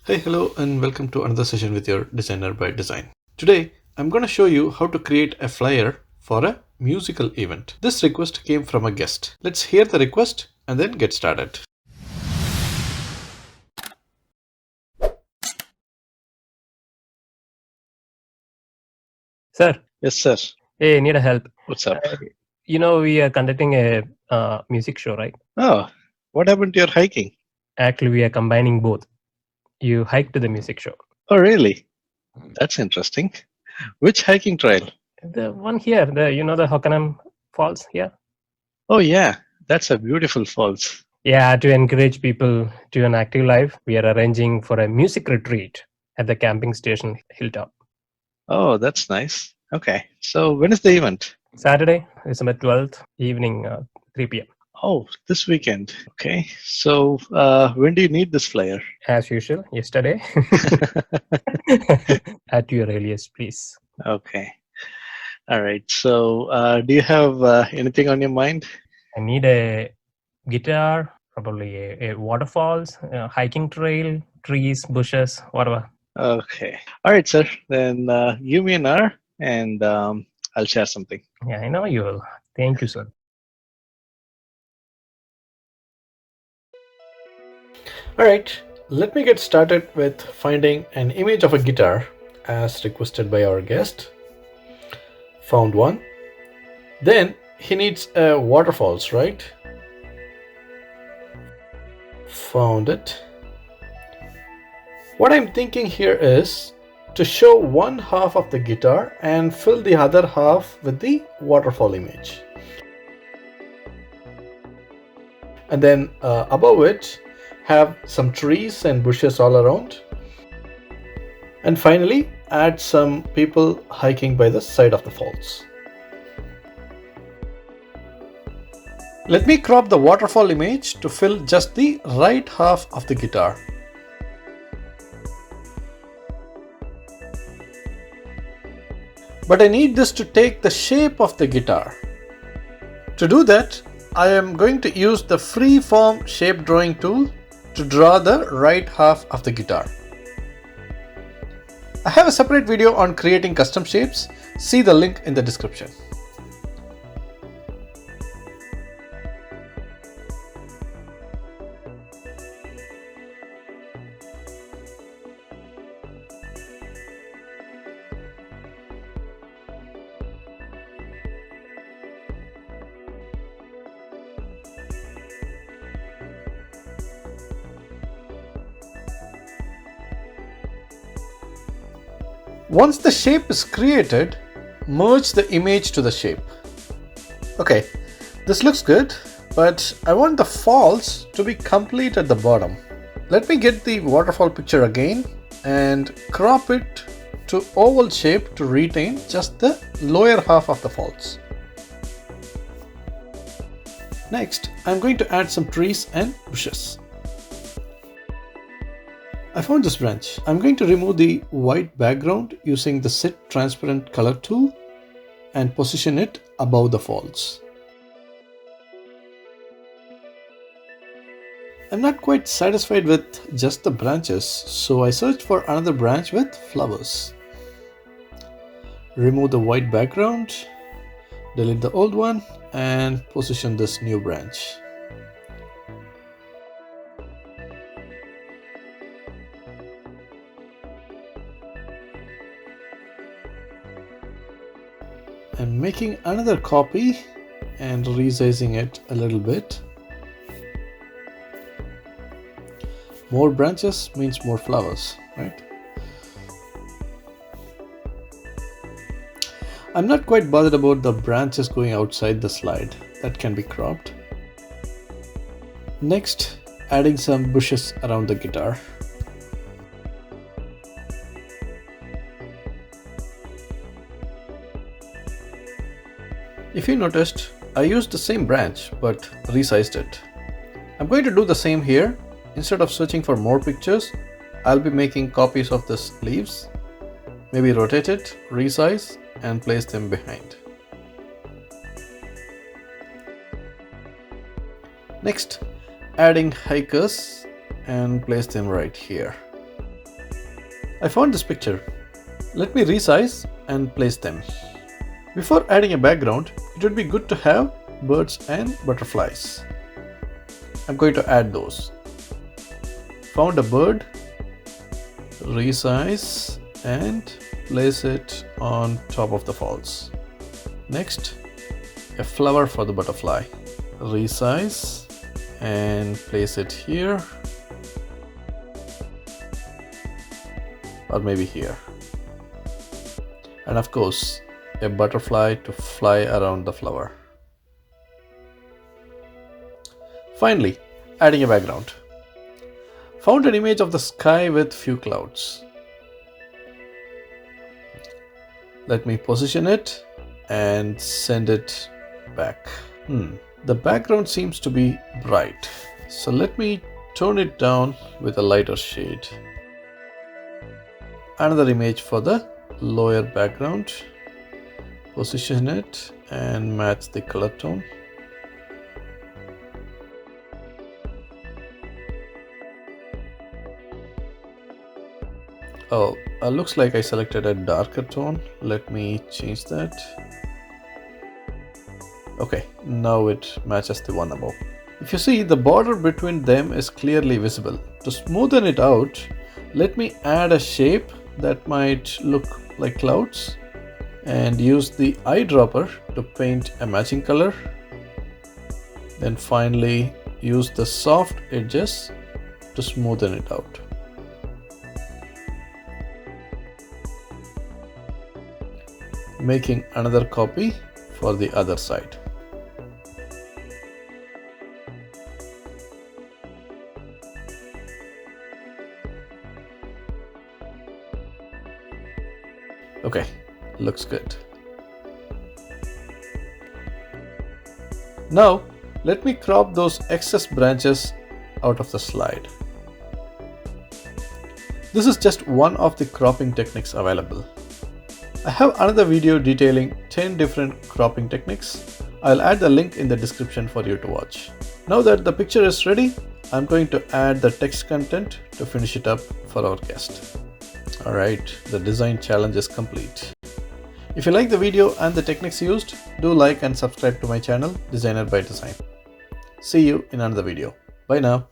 Hey, hello, and welcome to another session with your Designer by Design. Today, I'm going to show you how to create a flyer for a musical event. This request came from a guest. Let's hear the request and then get started. Sir, Yes, sir. hey, need a help. What's up? We are conducting a music show, right? Oh, what happened to your hiking? Actually, we are combining both. You hike to the music show. Oh, really? That's interesting. Which hiking trail? The one here, the Hockanam Falls here. Oh, yeah, that's a beautiful falls. Yeah, to encourage people to an active life, we are arranging for a music retreat at the camping station Hilltop. Oh, that's nice. Okay, so when is the event? Saturday, December 12th, evening, 3 p.m. Oh, this weekend. Okay, so when do you need this flyer? As usual, yesterday. At your earliest, please. Okay, all right. So, do you have anything on your mind? I need a guitar, probably a waterfalls, a hiking trail, trees, bushes, whatever. Okay, all right, sir. Then give me an hour and I'll share something. Yeah, I know you will. Thank you, sir. Alright, let me get started with finding an image of a guitar as requested by our guest. Found one. Then he needs a waterfalls, right? Found it. What I'm thinking here is to show one half of the guitar and fill the other half with the waterfall image. And then above it, have some trees and bushes all around. And finally, add some people hiking by the side of the falls. Let me crop the waterfall image to fill just the right half of the guitar. But I need this to take the shape of the guitar. To do that, I am going to use the freeform shape drawing tool to draw the right half of the guitar. I have a separate video on creating custom shapes. See the link in the description. Once the shape is created, merge the image to the shape. Okay, this looks good, but I want the falls to be complete at the bottom. Let me get the waterfall picture again and crop it to oval shape to retain just the lower half of the falls. Next, I'm going to add some trees and bushes. I found this branch. I'm going to remove the white background using the Set Transparent Color tool and position it above the falls. I'm not quite satisfied with just the branches, so I searched for another branch with flowers. Remove the white background, delete the old one, and position this new branch. I'm making another copy and resizing it a little bit. More branches means more flowers, right? I'm not quite bothered about the branches going outside the slide. That can be cropped. Next, adding some bushes around the guitar. If you noticed, I used the same branch but resized it. I'm going to do the same here. Instead of searching for more pictures, I'll be making copies of the leaves. Maybe rotate it, resize, and place them behind. Next, adding hikers and place them right here. I found this picture. Let me resize and place them. Before adding a background, it would be good to have birds and butterflies. I'm going to add those. Found a bird, resize and place it on top of the falls. Next, a flower for the butterfly. Resize and place it here, or maybe here. And of course, a butterfly to fly around the flower. Finally, adding a background. Found an image of the sky with few clouds. Let me position it and send it back. The background seems to be bright, so let me tone it down with a lighter shade. Another image for the lower background. Position it and match the color tone. Oh, looks like I selected a darker tone. Let me change that. Okay, now it matches the one above. If you see, the border between them is clearly visible. To smoothen it out, let me add a shape that might look like clouds and use the eyedropper to paint a matching color. Then finally use the soft edges to smoothen it out. Making another copy for the other side. Okay, looks good. Now, let me crop those excess branches out of the slide. This is just one of the cropping techniques available. I have another video detailing 10 different cropping techniques. I'll add the link in the description for you to watch. Now that the picture is ready, I'm going to add the text content to finish it up for our guest. Alright, the design challenge is complete. If you like the video and the techniques used, do like and subscribe to my channel, DzynerByDesign. See you in another video. Bye now.